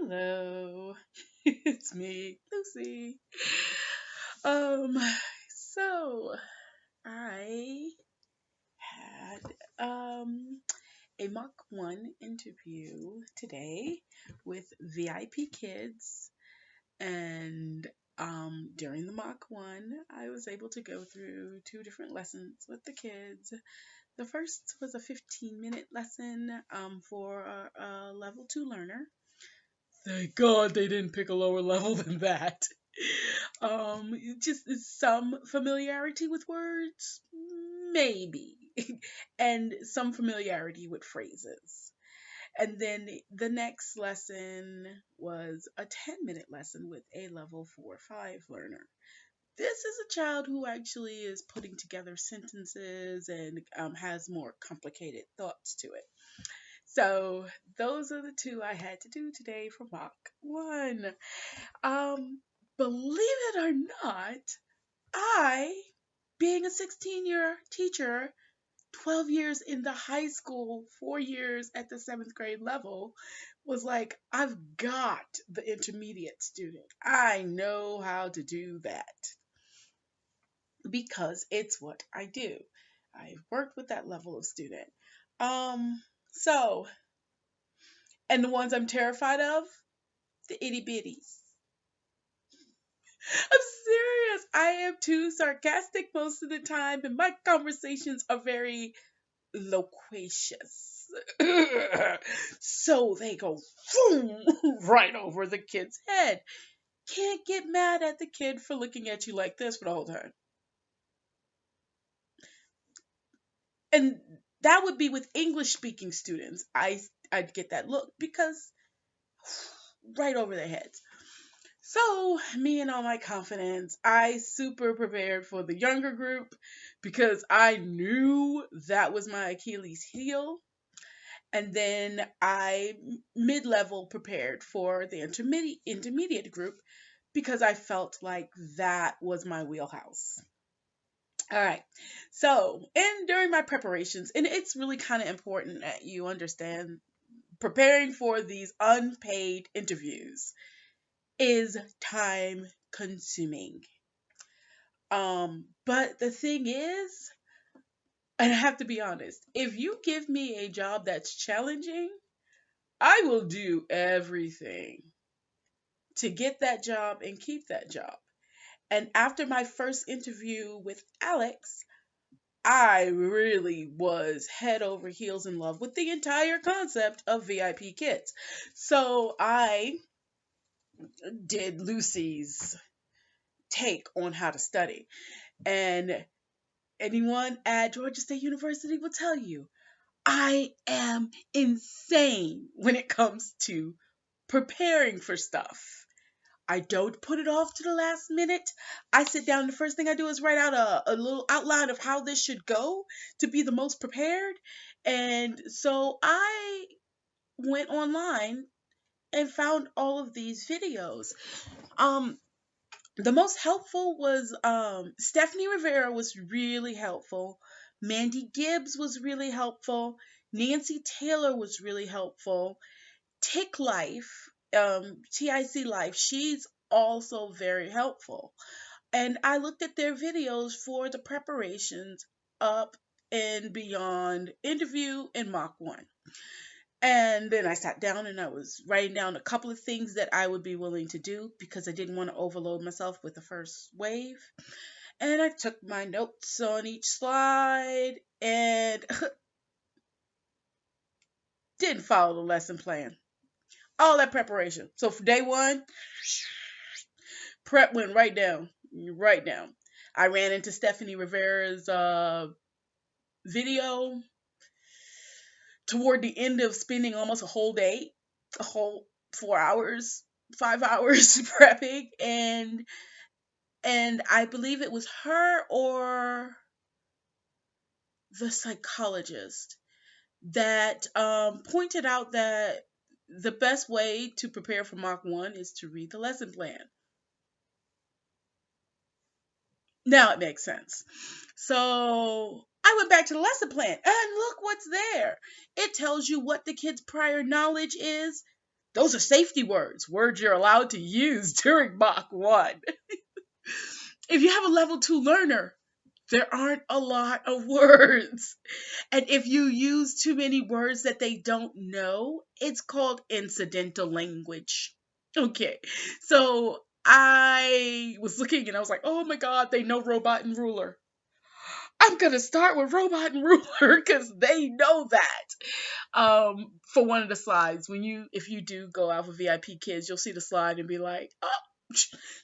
Hello, it's me, Lucy. Um, so I had a Mach 1 interview today with VIP Kids, and during the Mach 1, I was able to go through two different lessons with the kids. The first was a 15-minute lesson for a level 2 learner. Thank God they didn't pick a lower level than that. Just some familiarity with words, maybe, and some familiarity with phrases. And then the next lesson was a 10-minute lesson with a level 4 or 5 learner. This is a child who actually is putting together sentences and has more complicated thoughts to it. So those are the two I had to do today for Mach 1. Um, Believe it or not, I, being a 16-year teacher, 12 years in the high school, 4 years at the 7th grade level, was like, I've got the intermediate student. I know how to do that because it's what I do. I've worked with that level of student. So, and the ones I'm terrified of, the itty bitties. I'm serious. I am too sarcastic most of the time, and my conversations are very loquacious. So they go boom, right over the kid's head. Can't get mad at the kid for looking at you like this for the whole time. And that would be with English speaking students. I'd get that look because right over their heads. So, me and all my confidence, I super prepared for the younger group because I knew that was my Achilles heel. And then I mid-level prepared for the intermediate group because I felt like that was my wheelhouse. All right. So, and during my preparations, and it's really kind of important that you understand preparing for these unpaid interviews is time consuming. But the thing is, and I have to be honest, if you give me a job that's challenging, I will do everything to get that job and keep that job. And after my first interview with Alex, I really was head over heels in love with the entire concept of VIP Kids. So I did Lucy's take on how to study. And anyone at Georgia State University will tell you, I am insane when it comes to preparing for stuff. I don't put it off to the last minute. I sit down and the first thing I do is write out a little outline of how this should go to be the most prepared. And so I went online and found all of these videos. The most helpful was Stephanie Rivera was really helpful. Mandy Gibbs was really helpful. Nancy Taylor was really helpful. Tick Life, TIC Life, she's also very helpful. And I looked at their videos for the preparations up and beyond interview and Mach 1. And then I sat down and I was writing down a couple of things that I would be willing to do because I didn't want to overload myself with the first wave. And I took my notes on each slide and didn't follow the lesson plan. All that preparation. So for day one, prep went right down. Right down. I ran into Stephanie Rivera's video toward the end of spending almost a whole day, a whole 4 hours, 5 hours prepping, and I believe it was her or the psychologist that pointed out that the best way to prepare for Mach 1 is to read the lesson plan. Now it makes sense. So I went back to the lesson plan and look what's there. It tells you what the kid's prior knowledge is, Those are safety words, words you're allowed to use during Mach 1. If you have a level 2 learner, there aren't a lot of words. And if you use too many words that they don't know, it's called incidental language. Okay, so I was looking and I was like, oh my God, they know robot and ruler. I'm gonna start with robot and ruler because they know that. For one of the slides, if you do go out for VIP kids, you'll see the slide and be like, oh,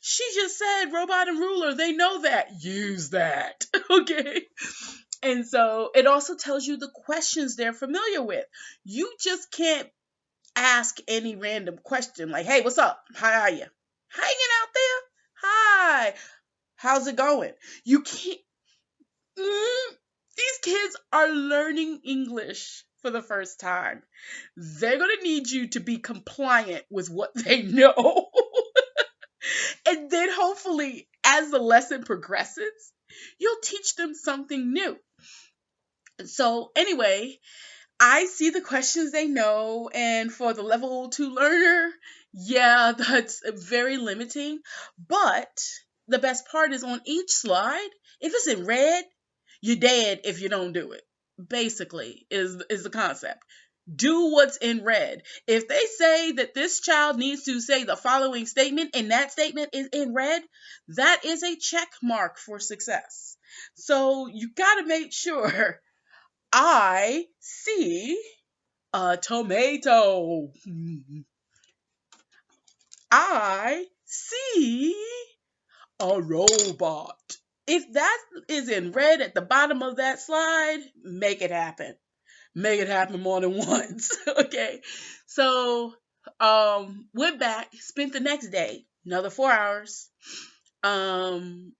she just said robot and ruler. They know that. Use that. Okay. And so it also tells you the questions they're familiar with. You just can't ask any random question like, hey, what's up? How are you? Hanging out there? Hi. How's it going? You can't. These kids are learning English for the first time. They're going to need you to be compliant with what they know. And then hopefully, as the lesson progresses, you'll teach them something new. So anyway, I see the questions they know, and for the level 2 learner, yeah, that's very limiting. But the best part is on each slide, if it's in red, you're dead if you don't do it. Basically, is the concept. Do what's in red. If they say that this child needs to say the following statement and that statement is in red, that is a check mark for success. So you got to make sure I see a tomato. I see a robot. If that is in red at the bottom of that slide, make it happen. Make it happen more than once. Okay. So, went back, spent the next day, another 4 hours,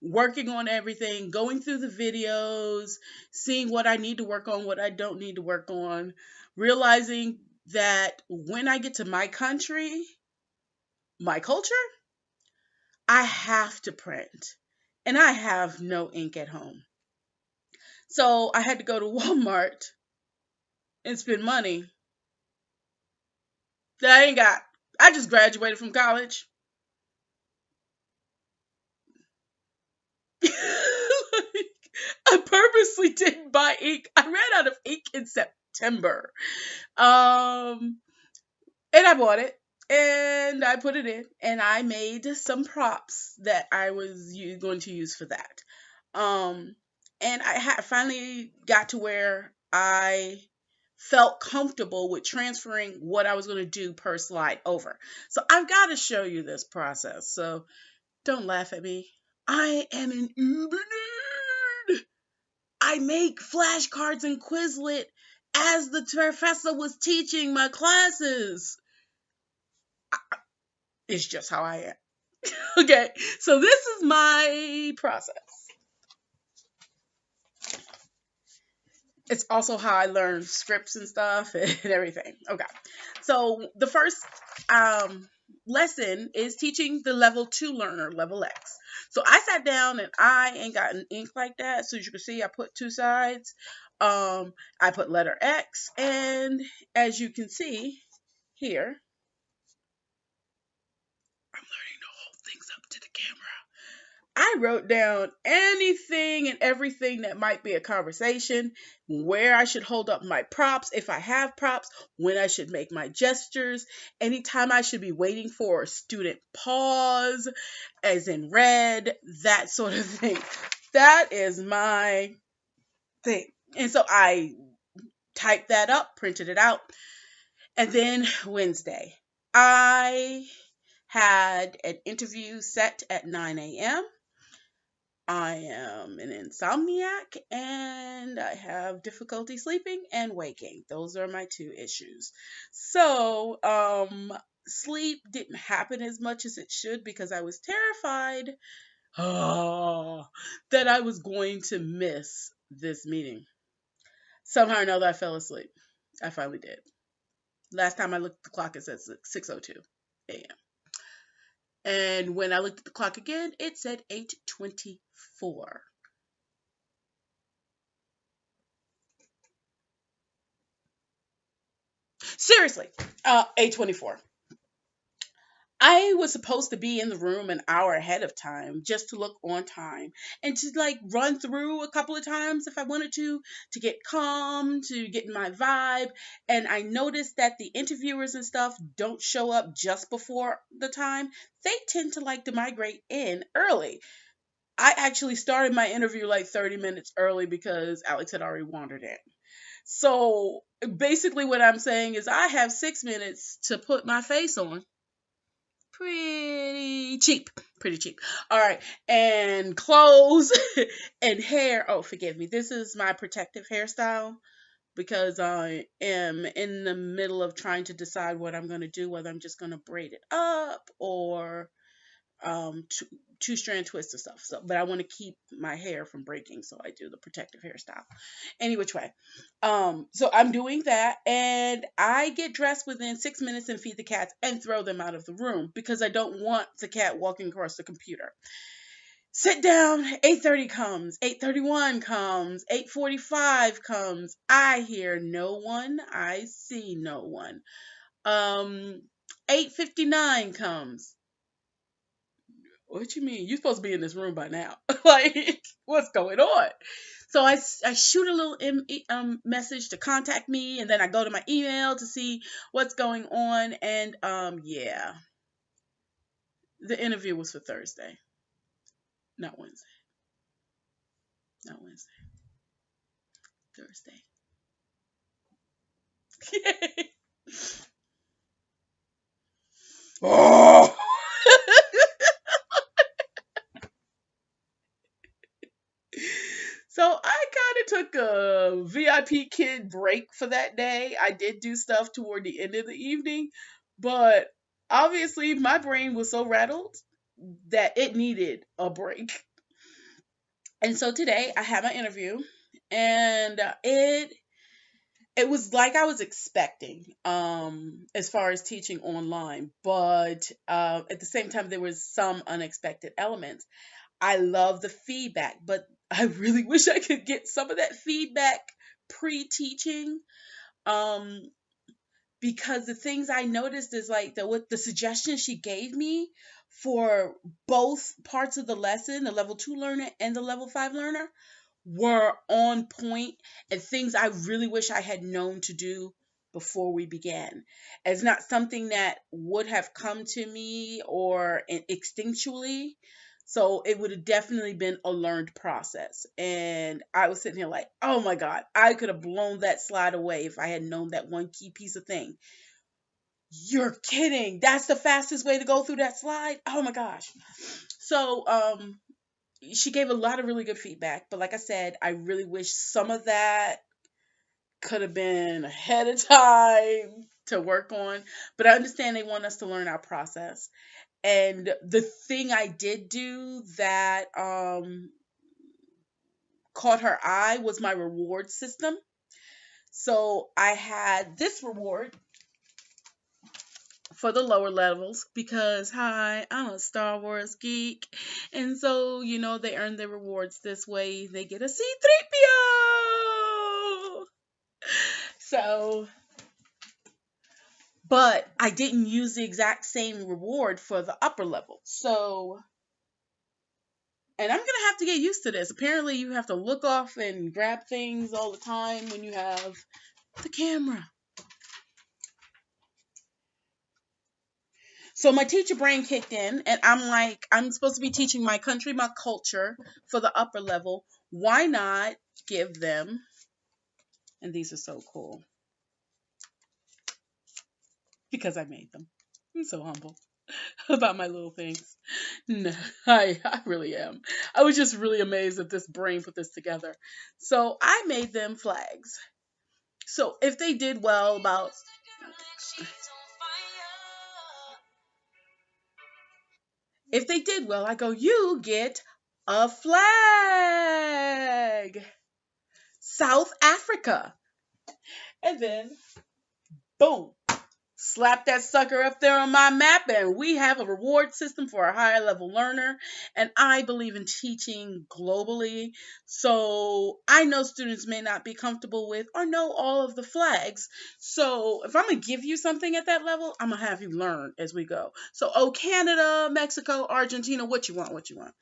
working on everything, going through the videos, seeing what I need to work on, what I don't need to work on, realizing that when I get to my country, my culture, I have to print. And I have no ink at home. So I had to go to Walmart and spend money that I ain't got. I just graduated from college. I purposely didn't buy ink. I ran out of ink in September. And I bought it and I put it in and I made some props that I was going to use for that. And I finally got to where I felt comfortable with transferring what I was going to do per slide over. So I've got to show you this process. So don't laugh at me. I am an uber nerd. I make flashcards and Quizlet as the professor was teaching my classes. It's just how I am. Okay, so this is my process. It's also how I learn scripts and stuff and everything. Okay, so the first lesson is teaching the level 2 learner, level X. So I sat down and I ain't got an ink like that. So as you can see, I put 2 sides. I put letter X, and as you can see here, I'm learning to hold things up to the camera. I wrote down anything and everything that might be a conversation, where I should hold up my props if I have props, when I should make my gestures, anytime I should be waiting for a student pause, as in red, that sort of thing. That is my thing. And so I typed that up, printed it out, and then Wednesday, I had an interview set at 9 a.m. I am an insomniac and I have difficulty sleeping and waking. Those are my 2 issues. So, sleep didn't happen as much as it should because I was terrified that I was going to miss this meeting. Somehow or another, I fell asleep. I finally did. Last time I looked at the clock, it said 6:02 a.m. And when I looked at the clock again, it said 8:24. Seriously, 8:24. I was supposed to be in the room an hour ahead of time just to look on time and to like run through a couple of times if I wanted to get calm, to get in my vibe. And I noticed that the interviewers and stuff don't show up just before the time. They tend to like to migrate in early. I actually started my interview like 30 minutes early because Alex had already wandered in. So basically, what I'm saying is I have 6 minutes to put my face on. Pretty cheap. Pretty cheap. All right. And clothes and hair. Oh, forgive me. This is my protective hairstyle because I am in the middle of trying to decide what I'm going to do, whether I'm just going to braid it up or two strand twist or stuff. So, but I want to keep my hair from breaking, so I do the protective hairstyle. Any which way. So I'm doing that, and I get dressed within 6 minutes and feed the cats and throw them out of the room because I don't want the cat walking across the computer. Sit down. 8:30 comes. 8:31 comes. 8:45 comes. I hear no one. I see no one. 8:59 comes. What you mean? You're supposed to be in this room by now. Like, what's going on? So I shoot a little message to contact me, and then I go to my email to see what's going on. And yeah, the interview was for Thursday, not Wednesday. Not Wednesday. Thursday. Oh. So I kind of took a VIPKID break for that day. I did do stuff toward the end of the evening, but obviously my brain was so rattled that it needed a break. And so today I had my interview, and it was like I was expecting, as far as teaching online, but at the same time there was some unexpected elements. I love the feedback, but I really wish I could get some of that feedback pre-teaching. Um, because the things I noticed is like the suggestions she gave me for both parts of the lesson, the level 2 learner and the level 5 learner, were on point and things I really wish I had known to do before we began. It's not something that would have come to me or instinctually. So it would have definitely been a learned process. And I was sitting here like, oh my God, I could have blown that slide away if I had known that one key piece of thing. You're kidding. That's the fastest way to go through that slide. Oh my gosh. So, she gave a lot of really good feedback, but like I said, I really wish some of that could have been ahead of time to work on. But I understand they want us to learn our process. And the thing I did do that caught her eye was my reward system. So I had this reward for the lower levels because hi, I'm a Star Wars geek. And so, they earn their rewards this way. They get a C3PO. So, but I didn't use the exact same reward for the upper level. So, and I'm going to have to get used to this. Apparently, you have to look off and grab things all the time when you have the camera. So my teacher brain kicked in, and I'm like, I'm supposed to be teaching my country, my culture for the upper level. Why not give them, and these are so cool, because I made them. I'm so humble about my little things. No, I really am. I was just really amazed that this brain put this together. So I made them flags. So if they did well about If they did well, I go, you get a flag. South Africa. And then, boom, slap that sucker up there on my map, and we have a reward system for a higher level learner. And I believe in teaching globally. So I know students may not be comfortable with or know all of the flags. So if I'm going to give you something at that level, I'm going to have you learn as we go. So, oh, Canada, Mexico, Argentina, what you want, what you want.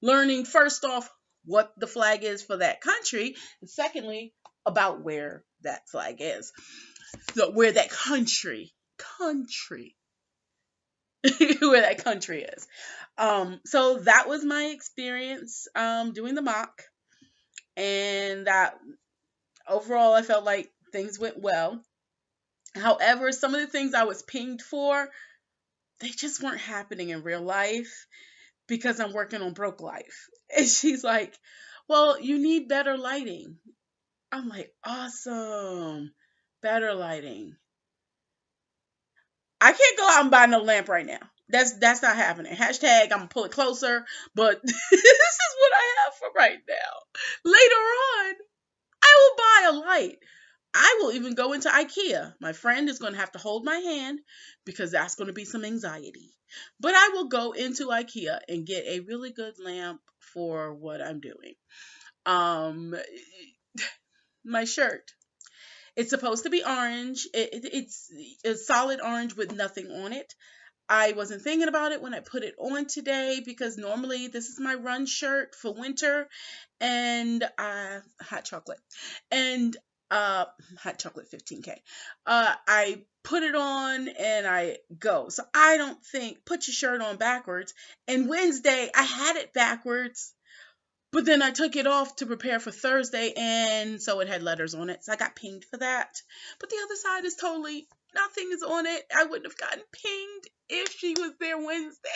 Learning first off what the flag is for that country, and secondly, about where that flag is. So where that country where that country is. So that was my experience doing the mock, and that overall I felt like things went well. However, some of the things I was pinged for, they just weren't happening in real life because I'm working on Broke Life. And she's like, well, you need better lighting. I'm like, awesome. Better lighting. I can't go out and buy no lamp right now. That's not happening. Hashtag I'm gonna pull it closer, but this is what I have for right now. Later on, I will buy a light. I will even go into IKEA. My friend is going to have to hold my hand because that's going to be some anxiety. But I will go into IKEA and get a really good lamp for what I'm doing. Um, my shirt. It's supposed to be orange. It's a solid orange with nothing on it. I wasn't thinking about it when I put it on today because normally this is my run shirt for winter, and hot chocolate and hot chocolate 15K. I put it on and I go. So I don't think put your shirt on backwards. And Wednesday I had it backwards, but then I took it off to prepare for Thursday, and so it had letters on it. So I got pinged for that. But the other side is totally nothing is on it. I wouldn't have gotten pinged if she was there Wednesday.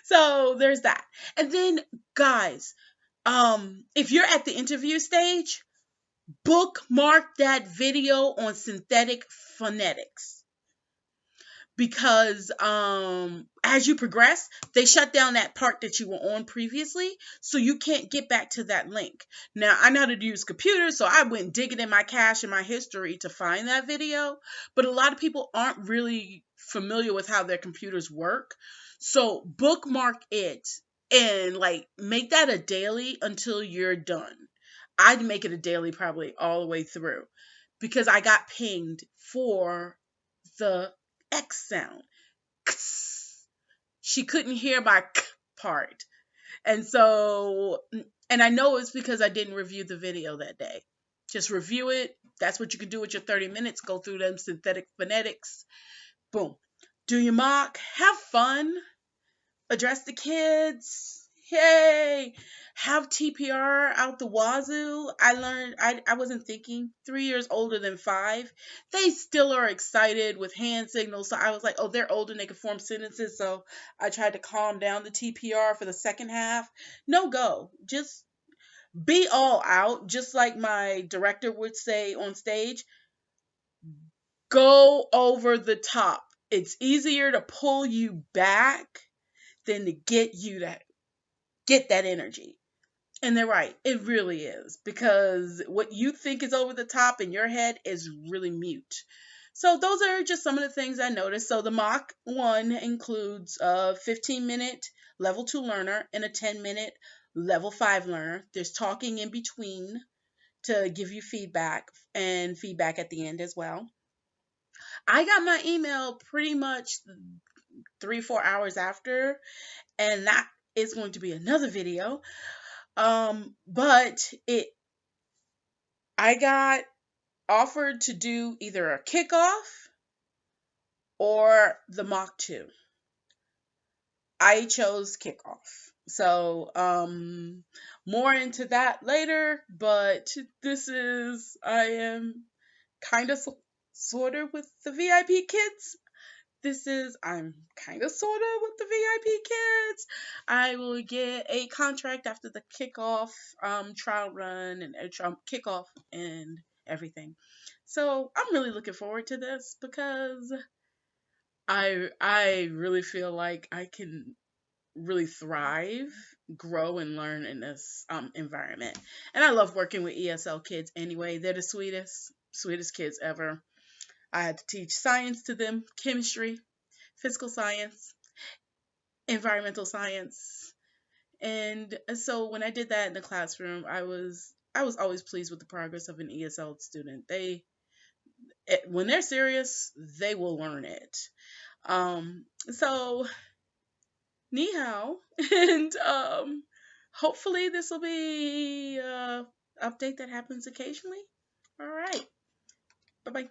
So there's that. And then, guys, if you're at the interview stage, bookmark that video on synthetic phonetics, because as you progress, they shut down that part that you were on previously, so you can't get back to that link. Now, I know how to use computers, so I went digging in my cache and my history to find that video, but a lot of people aren't really familiar with how their computers work. So bookmark it and like make that a daily until you're done. I'd make it a daily probably all the way through, because I got pinged for the X sound. She couldn't hear my K part. And so, and I know it's because I didn't review the video that day. Just review it. That's what you can do with your 30 minutes. Go through them synthetic phonetics. Boom. Do your mock. Have fun. Address the kids. Yay. Have TPR out the wazoo. I learned, I wasn't thinking 3 years older than 5. They still are excited with hand signals. So I was like, oh, they're older and they can form sentences. So I tried to calm down the TPR for the second half. No go. Just be all out. Just like my director would say on stage, go over the top. It's easier to pull you back than to get that energy. And they're right. It really is. Because what you think is over the top in your head is really mute. So those are just some of the things I noticed. So the mock one includes a 15-minute level 2 learner and a 10-minute level 5 learner. There's talking in between to give you feedback, and feedback at the end as well. I got my email pretty much 3-4 hours after, and that is going to be another video. But I got offered to do either a kickoff or the mock 2. I chose kickoff. So, more into that later, but I am kind of sort of with the VIP kids. I'm kind of sort of with the VIP kids. I will get a contract after the kickoff trial run and kickoff and everything. So I'm really looking forward to this because I really feel like I can really thrive, grow, and learn in this environment. And I love working with ESL kids anyway. They're the sweetest kids ever. I had to teach science to them, chemistry, physical science, environmental science. And so when I did that in the classroom, I was always pleased with the progress of an ESL student. When they're serious, they will learn it. So ni hao, and hopefully this will be a update that happens occasionally. All right, bye bye.